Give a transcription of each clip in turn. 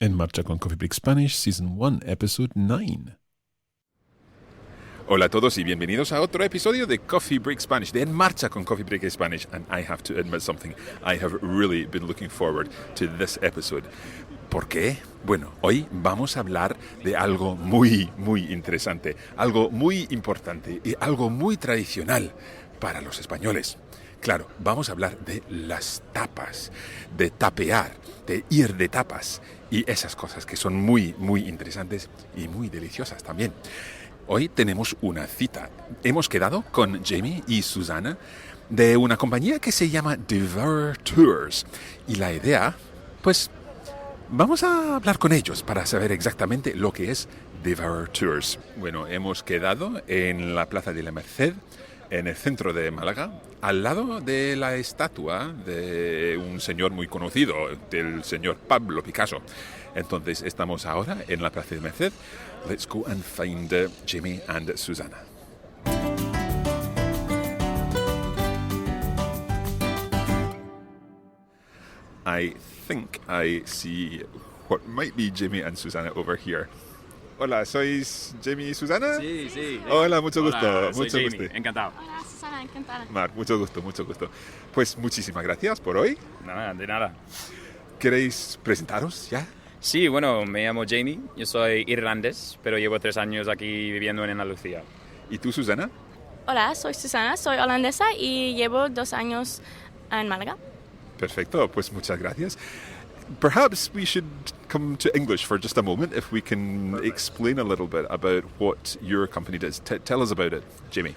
En Marcha con Coffee Break Spanish, Season 1, Episode 9. Hola a todos y bienvenidos a otro episodio de Coffee Break Spanish, de En Marcha con Coffee Break Spanish. And I have to admit something, I have really been looking forward to this episode. ¿Por qué? Bueno, hoy vamos a hablar de algo muy interesante, algo muy importante y algo muy tradicional para los españoles. Claro, vamos a hablar de las tapas, de tapear, de ir de tapas y esas cosas que son muy interesantes y muy deliciosas también. Hoy tenemos una cita. Hemos quedado con Jamie y Susana de una compañía que se llama Devour Tours. Y la idea, pues, vamos a hablar con ellos para saber exactamente lo que es Devour Tours. Bueno, hemos quedado en la Plaza de la Merced, en el centro de Málaga, al lado de la estatua de un señor muy conocido, del señor Pablo Picasso. Entonces, estamos ahora en la Plaza de Merced. Let's go and find Jamie and Susana. I think I see what might be Jamie and Susana over here. Hola, ¿sois Jamie y Susana? Sí. Hola, mucho gusto. Hola, soy mucho Jamie, gusto. encantado. Hola, Susana, encantada. Mar, mucho gusto. Pues muchísimas gracias por hoy. Nada, de nada. ¿Queréis presentaros ya? Sí, bueno, me llamo Jamie, yo soy irlandés, pero llevo 3 años aquí viviendo en Andalucía. ¿Y tú, Susana? Hola, soy Susana, soy holandesa y llevo 2 años en Málaga. Perfecto, pues muchas gracias. Perhaps we should come to English for just a moment, if we can explain a little bit about what your company does. Tell us about it, Jamie.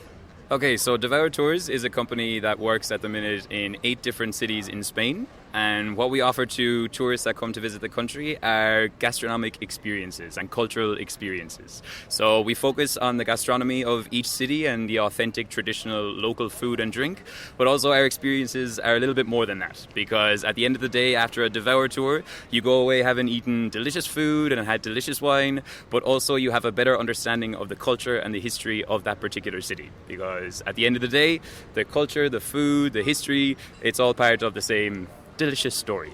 Okay, so Devour Tours is a company that works at the minute in 8 different cities in Spain. And what we offer to tourists that come to visit the country are gastronomic experiences and cultural experiences. So we focus on the gastronomy of each city and the authentic traditional local food and drink, but also our experiences are a little bit more than that, because at the end of the day, after a Devour Tour, you go away having eaten delicious food and had delicious wine, but also you have a better understanding of the culture and the history of that particular city. Because at the end of the day, the culture, the food, the history, it's all part of the same delicious story.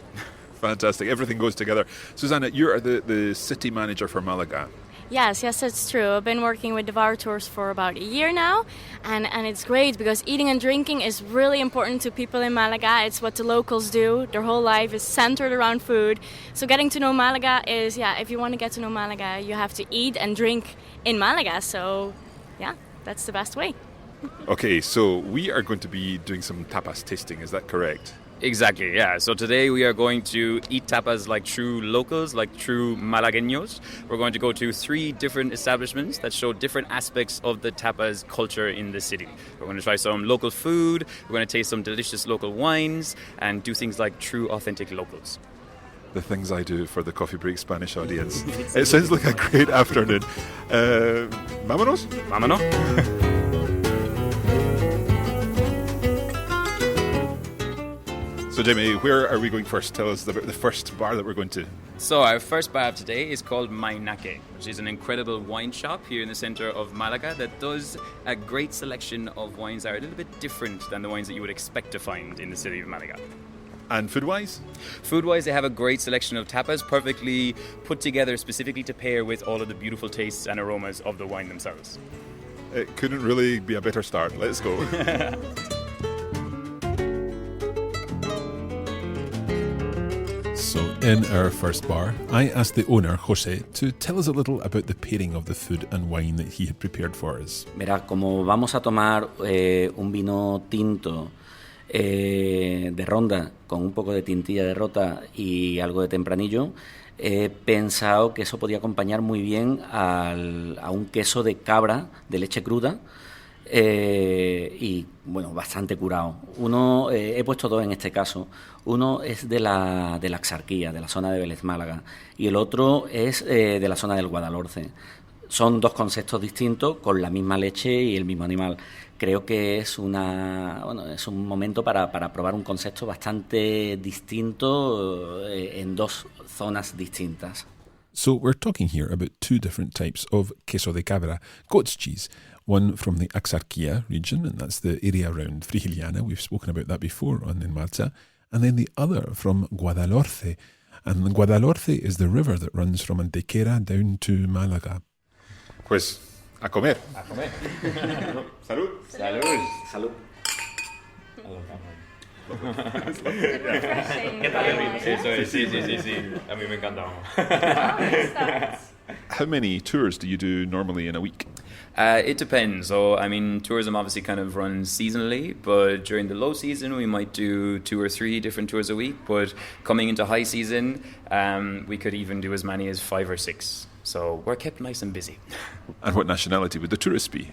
Fantastic. Everything goes together. Susana, you're the city manager for Malaga. Yes, it's true. I've been working with Devour Tours for about a year now, and it's great because eating and drinking is really important to people in Malaga. It's what the locals do. Their whole life is centered around food. So getting to know Malaga is, if you want to get to know Malaga, you have to eat and drink in Malaga. So, that's the best way. Okay, so we are going to be doing some tapas tasting, is that correct? Exactly, yeah. So today we are going to eat tapas like true locals, like true Malagueños. We're going to go to 3 different establishments that show different aspects of the tapas culture in the city. We're going to try some local food, we're going to taste some delicious local wines, and do things like true, authentic locals. The things I do for the Coffee Break Spanish audience. It sounds like a great afternoon. Vámonos? Vámonos. So Jamie, where are we going first? Tell us about the first bar that we're going to. So our first bar today is called Mainake, which is an incredible wine shop here in the center of Malaga that does a great selection of wines that are a little bit different than the wines that you would expect to find in the city of Malaga. And food-wise? Food-wise, they have a great selection of tapas, perfectly put together specifically to pair with all of the beautiful tastes and aromas of the wine themselves. It couldn't really be a better start. Let's go. So, in our first bar, I asked the owner, Jose, to tell us a little about the pairing of the food and wine that he had prepared for us. Verá, como vamos a tomar un vino tinto de ronda con un poco de tintilla de rota y algo de tempranillo, he pensado que eso podía acompañar muy bien a un queso de cabra de leche cruda y, bueno, bastante curado. He puesto 2 en este caso. Uno es de la Axarquía, de la zona de Vélez Málaga, y el otro es de la zona del Guadalhorce. Son 2 conceptos distintos con la misma leche y el mismo animal. Creo que es un momento para probar un concepto bastante distinto en 2 zonas distintas. So we're talking here about 2 different types of queso de cabra, goat's cheese. One from the Axarquía region, and that's the area around Frigiliana. We've spoken about that before on En Marcha. And then the other from Guadalhorce, and Guadalhorce is the river that runs from Antequera down to Málaga. Pues a comer. A comer. Salud. Salud. Salud. ¿Qué tal? Sí. A mí me encanta. How many tours do you do normally in a week? It depends. So, I mean, tourism obviously kind of runs seasonally, but during the low season, we might do 2 or 3 different tours a week. But coming into high season, we could even do as many as 5 or 6. So we're kept nice and busy. And what nationality would the tourists be?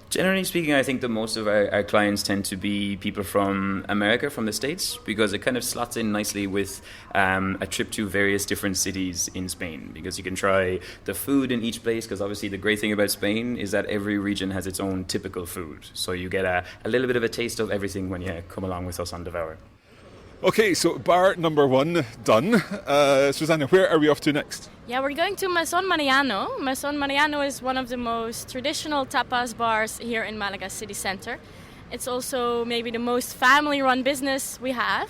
Generally speaking, I think that most of our clients tend to be people from America, from the States, because it kind of slots in nicely with a trip to various different cities in Spain, because you can try the food in each place, because obviously the great thing about Spain is that every region has its own typical food. So you get a little bit of a taste of everything when you come along with us on Devour. Okay, so bar number 1 done. Susanna, where are we off to next? Yeah, we're going to Mesón Mariano. Mesón Mariano is one of the most traditional tapas bars here in Malaga city center. It's also maybe the most family-run business we have,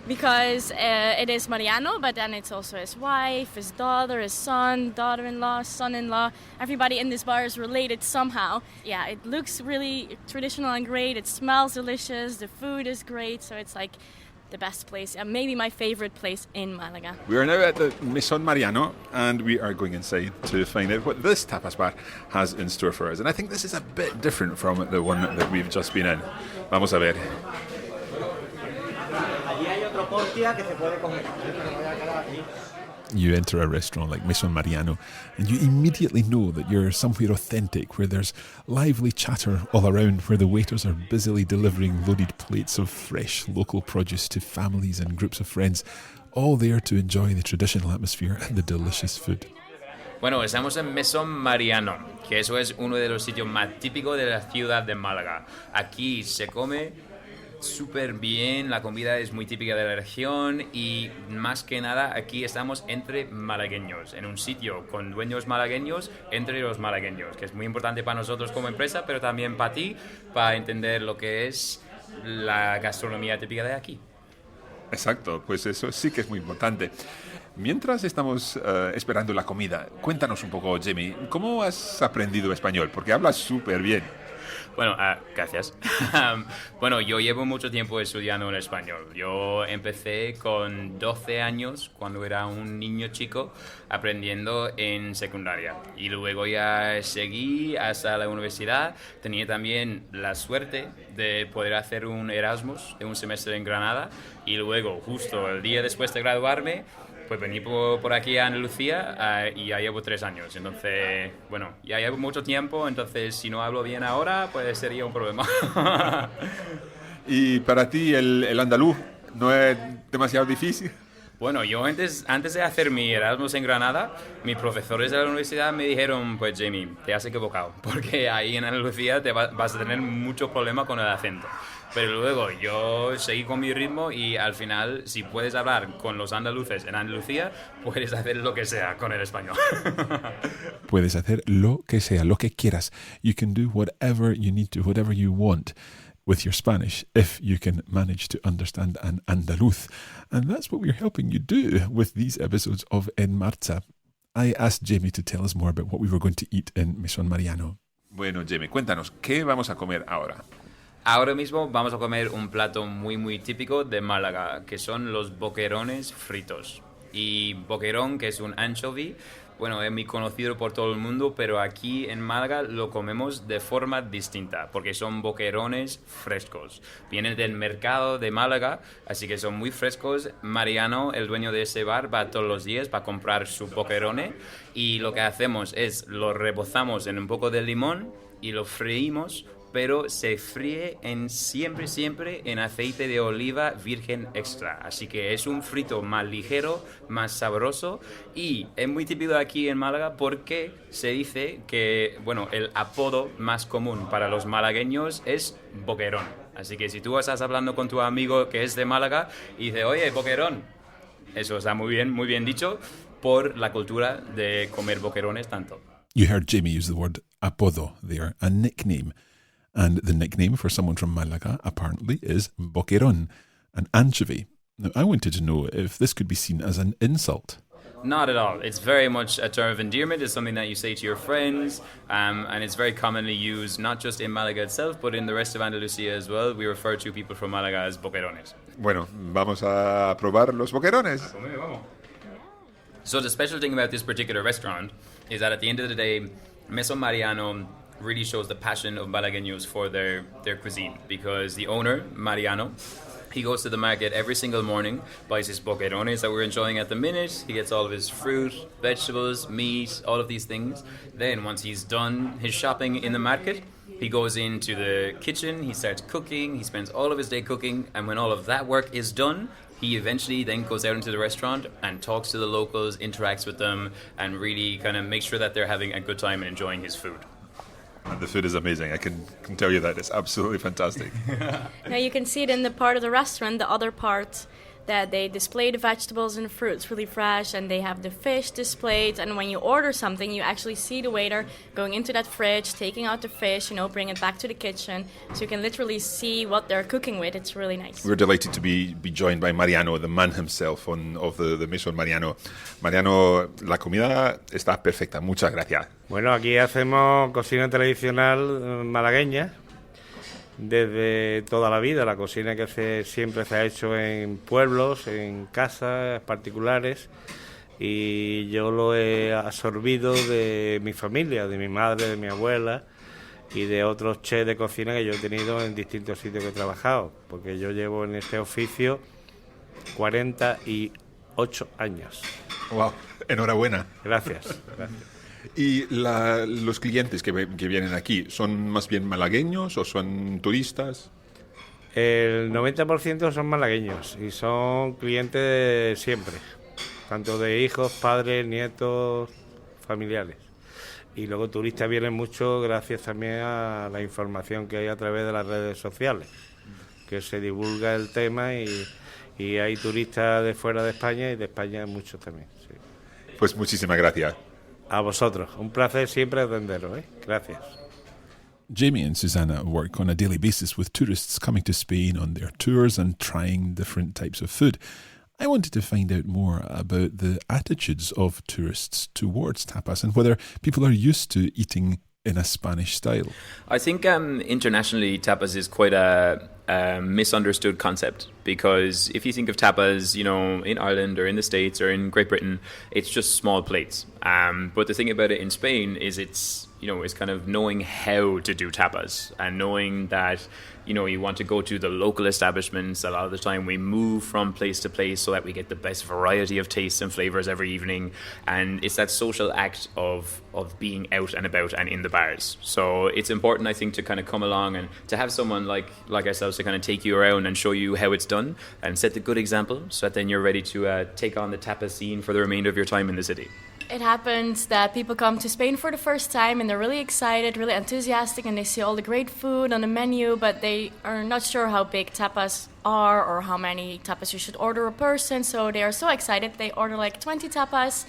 because it is Mariano, but then it's also his wife, his daughter, his son, daughter-in-law, son-in-law. Everybody in this bar is related somehow. Yeah, it looks really traditional and great. It smells delicious. The food is great. So it's like the best place, and maybe my favorite place in Malaga. We are now at the Mesón Mariano, and we are going inside to find out what this tapas bar has in store for us. And I think this is a bit different from the one that we've just been in. Vamos a ver. You enter a restaurant like Mesón Mariano and you immediately know that you're somewhere authentic, where there's lively chatter all around, where the waiters are busily delivering loaded plates of fresh local produce to families and groups of friends, all there to enjoy the traditional atmosphere and the delicious food. Bueno, estamos en Mesón Mariano, que eso es uno de los sitios más típicos de la ciudad de Málaga. Aquí se come súper bien, la comida es muy típica de la región y más que nada aquí estamos entre malagueños, en un sitio con dueños malagueños entre los malagueños, que es muy importante para nosotros como empresa, pero también para ti, para entender lo que es la gastronomía típica de aquí. Exacto, pues eso sí que es muy importante. Mientras estamos esperando la comida, cuéntanos un poco, Jamie, ¿cómo has aprendido español? Porque hablas súper bien. Bueno, gracias. Bueno, yo llevo mucho tiempo estudiando en español. Yo empecé con 12 años, cuando era un niño chico, aprendiendo en secundaria. Y luego ya seguí hasta la universidad. Tenía también la suerte de poder hacer un Erasmus de un semestre en Granada. Y luego, justo el día después de graduarme, pues vení por aquí a Andalucía y ya llevo 3 años. Entonces, bueno, ya llevo mucho tiempo, entonces si no hablo bien ahora, pues sería un problema. ¿Y para ti el andaluz no es demasiado difícil? Bueno, yo antes de hacer mi Erasmus en Granada, mis profesores de la universidad me dijeron, pues Jamie, te has equivocado, porque ahí en Andalucía vas a tener muchos problemas con el acento. Pero luego yo seguí con mi ritmo y al final, si puedes hablar con los andaluces en Andalucía, puedes hacer lo que sea con el español. Puedes hacer lo que sea, lo que quieras. You can do whatever you need to, whatever you want with your Spanish, if you can manage to understand an andaluz. And that's what we're helping you do with these episodes of En Marcha. I asked Jamie to tell us more about what we were going to eat in Mesón Mariano. Bueno, Jamie, cuéntanos, ¿qué vamos a comer ahora? Ahora mismo vamos a comer un plato muy muy típico de Málaga, que son los boquerones fritos. Y boquerón, que es un anchovy, bueno, es muy conocido por todo el mundo, pero aquí en Málaga lo comemos de forma distinta, porque son boquerones frescos. Vienen del mercado de Málaga, así que son muy frescos. Mariano, el dueño de ese bar, va todos los días para comprar su boquerone y lo que hacemos es lo rebozamos en un poco de limón y lo freímos, pero se fríe siempre en aceite de oliva virgen extra. Así que es un frito más ligero, más sabroso y es muy típico de aquí en Málaga porque se dice que, bueno, el apodo más común para los malagueños es boquerón. Así que si tú estás hablando con tu amigo que es de Málaga y dice, oye, boquerón, eso está muy bien dicho por la cultura de comer boquerones tanto. You heard Jamie use the word apodo there, a nickname. And the nickname for someone from Malaga, apparently, is boquerón, an anchovy. Now, I wanted to know if this could be seen as an insult. Not at all. It's very much a term of endearment. It's something that you say to your friends, and it's very commonly used not just in Malaga itself, but in the rest of Andalusia as well. We refer to people from Malaga as boquerones. Bueno, vamos a probar los boquerones. So the special thing about this particular restaurant is that at the end of the day, Mesón Mariano really shows the passion of Malagueños for their cuisine, because the owner, Mariano, he goes to the market every single morning, buys his boquerones that we're enjoying at the minute. He gets all of his fruit, vegetables, meat, all of these things. Then once he's done his shopping in the market, he goes into the kitchen, he starts cooking, he spends all of his day cooking, and when all of that work is done, he eventually then goes out into the restaurant and talks to the locals, interacts with them, and really kind of makes sure that they're having a good time and enjoying his food. And the food is amazing. I can tell you that. It's absolutely fantastic. Now you can see it in the part of the restaurant, the other part, that they display the vegetables and fruits really fresh, and they have the fish displayed. And when you order something, you actually see the waiter going into that fridge, taking out the fish, bring it back to the kitchen, so you can literally see what they're cooking with. It's really nice. We're delighted to be joined by Mariano, the man himself of the Mesón Mariano. Mariano, la comida está perfecta. Muchas gracias. Bueno, aquí hacemos cocina tradicional malagueña desde toda la vida. La cocina que siempre se ha hecho en pueblos, en casas particulares, y yo lo he absorbido de mi familia, de mi madre, de mi abuela y de otros chefs de cocina que yo he tenido en distintos sitios que he trabajado, porque yo llevo en este oficio 48 años. Wow, enhorabuena. Gracias. ¿Y los clientes que vienen aquí son más bien malagueños o son turistas? El 90% son malagueños y son clientes de siempre, tanto de hijos, padres, nietos, familiares. Y luego turistas vienen mucho gracias también a la información que hay a través de las redes sociales, que se divulga el tema y hay turistas de fuera de España y de España muchos también. Sí. Pues muchísimas gracias. A vosotros, un placer siempre atenderos, Gracias. Jamie and Susanna work on a daily basis with tourists coming to Spain on their tours and trying different types of food. I wanted to find out more about the attitudes of tourists towards tapas and whether people are used to eating in a Spanish style. I think internationally tapas is quite a misunderstood concept, because if you think of tapas, in Ireland or in the States or in Great Britain, it's just small plates. But the thing about it in Spain is it's kind of knowing how to do tapas and knowing that, you want to go to the local establishments. A lot of the time we move from place to place so that we get the best variety of tastes and flavors every evening. And it's that social act of being out and about and in the bars. So it's important, I think, to kind of come along and to have someone like ourselves to kind of take you around and show you how it's done and set the good example, so that then you're ready to take on the tapas scene for the remainder of your time in the city. It happens that people come to Spain for the first time and they're really excited, really enthusiastic, and they see all the great food on the menu, but they are not sure how big tapas are or how many tapas you should order a person. So they are so excited, they order like 20 tapas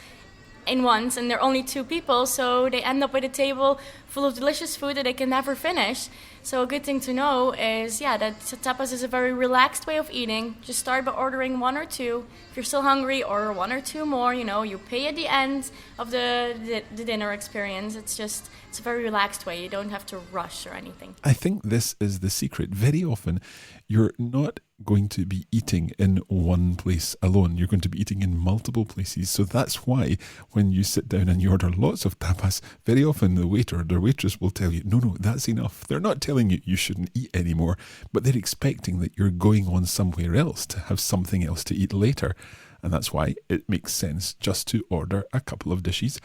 in once, and they're only 2 people, so they end up with a table full of delicious food that they can never finish. So a good thing to know is, that tapas is a very relaxed way of eating. Just start by ordering 1 or 2. If you're still hungry, order 1 or 2 more. You pay at the end of the dinner experience. It's a very relaxed way. You don't have to rush or anything. I think this is the secret. Very often, you're not going to be eating in one place alone. You're going to be eating in multiple places. So that's why when you sit down and you order lots of tapas, very often the waiter or the waitress will tell you, no, that's enough. They're not telling you you shouldn't eat anymore, but they're expecting that you're going on somewhere else to have something else to eat later. And that's why it makes sense just to order a couple of dishes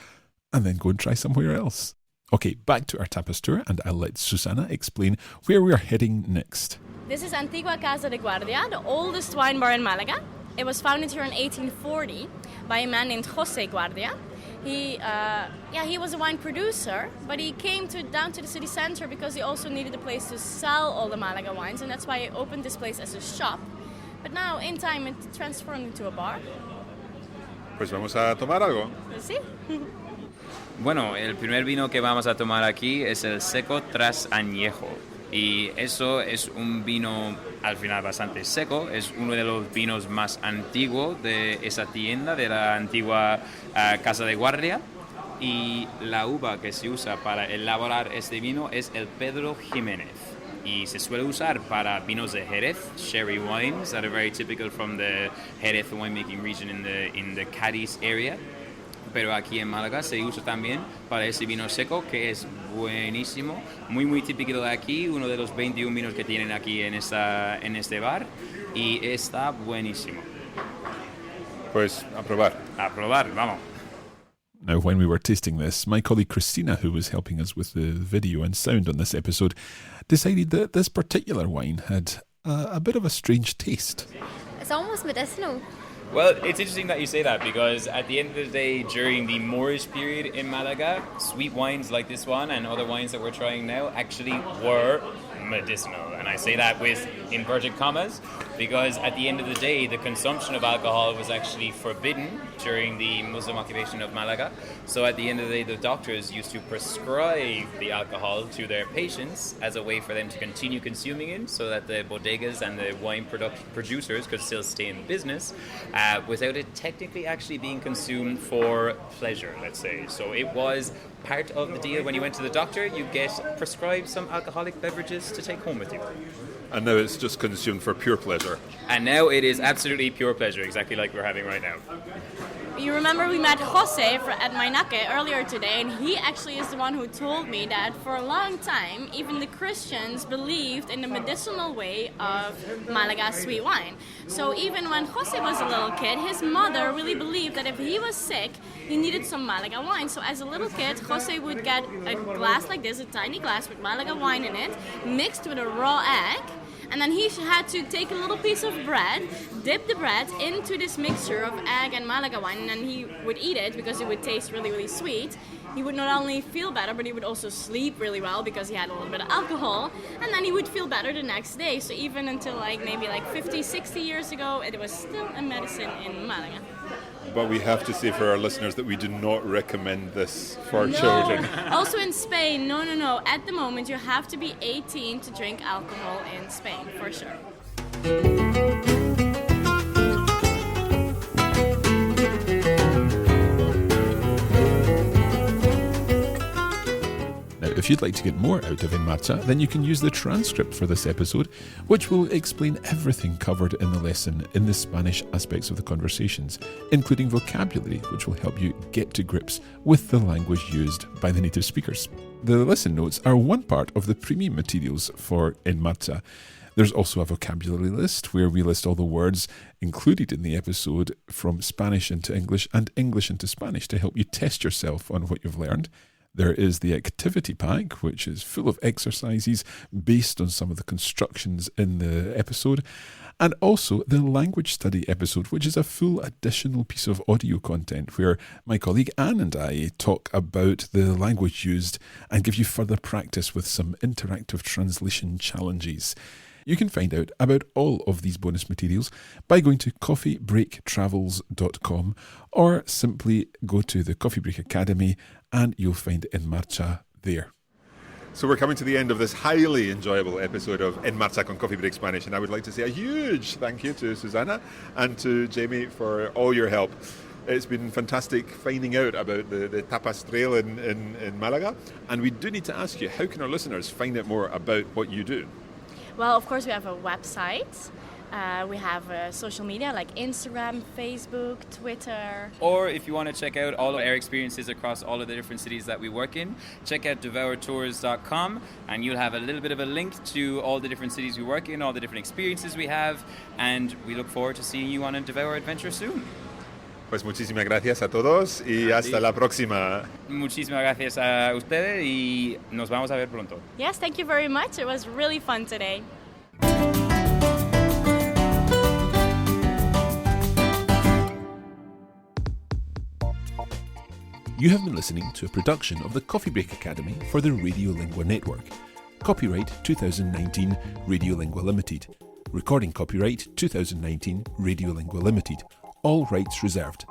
and then go and try somewhere else. Okay, back to our tapas tour, and I'll let Susanna explain where we are heading next. This is Antigua Casa de Guardia, the oldest wine bar in Malaga. It was founded here in 1840 by a man named José Guardia. He was a wine producer, but he came down to the city center because he also needed a place to sell all the Malaga wines, and that's why he opened this place as a shop. But now, in time, it transformed into a bar. Pues vamos a tomar algo. ¿Sí? Bueno, el primer vino que vamos a tomar aquí es el Seco tras Añejo. Y eso es un vino al final bastante seco. Es uno de los vinos más antiguos de esa tienda, de la antigua Casa de Guardia. Y la uva que se usa para elaborar este vino es el Pedro Jiménez. Y se suele usar para vinos de Jerez, sherry wines that are very typical from the Jerez winemaking region in the Cádiz area. Pero aquí en Málaga se usa también para ese vino seco que es buenísimo, muy típico de aquí, uno de los 21 vinos que tienen aquí en este bar, y está buenísimo. Pues a probar. A probar, vamos. Now, when we were tasting this, my colleague Christina, who was helping us with the video and sound on this episode, decided that this particular wine had a bit of a strange taste. It's almost medicinal. Well, it's interesting that you say that, because at the end of the day, during the Moorish period in Malaga, sweet wines like this one and other wines that we're trying now actually were medicinal. And I say that with inverted commas, because at the end of the day, the consumption of alcohol was actually forbidden during the Muslim occupation of Malaga. So at the end of the day, the doctors used to prescribe the alcohol to their patients as a way for them to continue consuming it, so that the bodegas and the wine producers could still stay in business without it technically actually being consumed for pleasure, let's say. So it was part of the deal. When you went to the doctor, you get prescribed some alcoholic beverages to take home with you. And now it's just consumed for pure pleasure. And now it is absolutely pure pleasure, exactly like we're having right now. You remember we met Jose at Mainake earlier today, and he actually is the one who told me that for a long time, even the Christians believed in the medicinal way of Malaga sweet wine. So even when Jose was a little kid, his mother really believed that if he was sick, he needed some Malaga wine. So as a little kid, Jose would get a glass like this, a tiny glass with Malaga wine in it, mixed with a raw egg. And then he had to take a little piece of bread, dip the bread into this mixture of egg and Malaga wine, and then he would eat it because it would taste really sweet. He would not only feel better, but he would also sleep really well because he had a little bit of alcohol, and then he would feel better the next day. So even until maybe 50, 60 years ago, it was still a medicine in Malaga. But we have to say for our listeners that we do not recommend this for No. children. Also in Spain, no. At the moment, you have to be 18 to drink alcohol in Spain, for sure. Now, if you'd like to get more out of En Marcha, then you can use the transcript for this episode, which will explain everything covered in the lesson in the Spanish aspects of the conversations, including vocabulary, which will help you get to grips with the language used by the native speakers. The lesson notes are one part of the premium materials for En Marcha. There's also a vocabulary list where we list all the words included in the episode from Spanish into English and English into Spanish to help you test yourself on what you've learned. There is the activity pack, which is full of exercises based on some of the constructions in the episode, and also the language study episode, which is a full additional piece of audio content where my colleague Anne and I talk about the language used and give you further practice with some interactive translation challenges. You can find out about all of these bonus materials by going to coffeebreaktravels.com or simply go to the Coffee Break Academy and you'll find En Marcha there. So we're coming to the end of this highly enjoyable episode of En Marcha con Coffee Break Spanish, and I would like to say a huge thank you to Susana and to Jamie for all your help. It's been fantastic finding out about the Tapas Trail in Malaga, and we do need to ask you, how can our listeners find out more about what you do? Well, of course, we have a website. We have social media like Instagram, Facebook, Twitter. Or if you want to check out all of our experiences across all of the different cities that we work in, check out devourtours.com and you'll have a little bit of a link to all the different cities we work in, all the different experiences we have, and we look forward to seeing you on a Devour adventure soon. Pues muchísimas gracias a todos y hasta la próxima. Muchísimas gracias a ustedes y nos vamos a ver pronto. Yes, thank you very much. It was really fun today. You have been listening to a production of the Coffee Break Academy for the Radiolingua Network. Copyright 2019 Radiolingua Limited. Recording copyright 2019 Radiolingua Limited. All rights reserved.